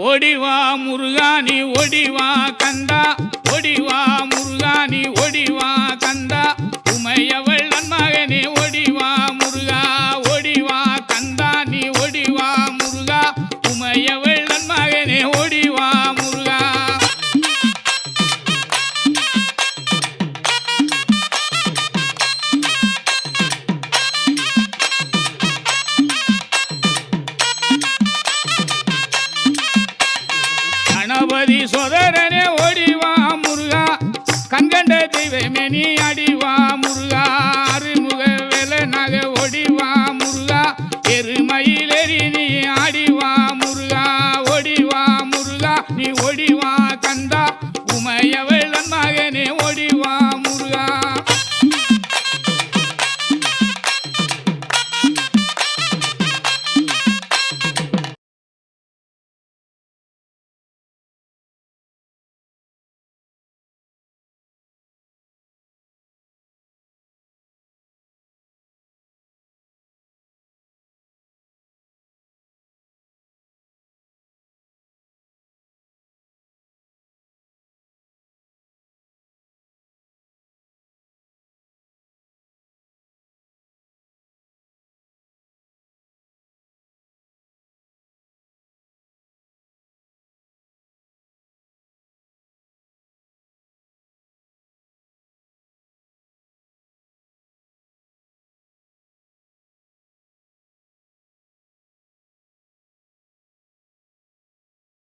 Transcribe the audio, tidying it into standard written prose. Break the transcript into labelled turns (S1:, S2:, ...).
S1: ஓடிவா முருகானி ஓடிவா கந்தா ஓடிவா முருகானி ஓடிவா கந்தா உமையவள் நன்மகனே ஓடிவா முருகா ஓடிவா கந்தா நீ ஓடிவா முருகா உமையவள் நன்மகனே ஓடிவா முருகா கணபதி சோதரனே ஓடிவா முருகா கண்கண்ட தெய்வமே நீ அடி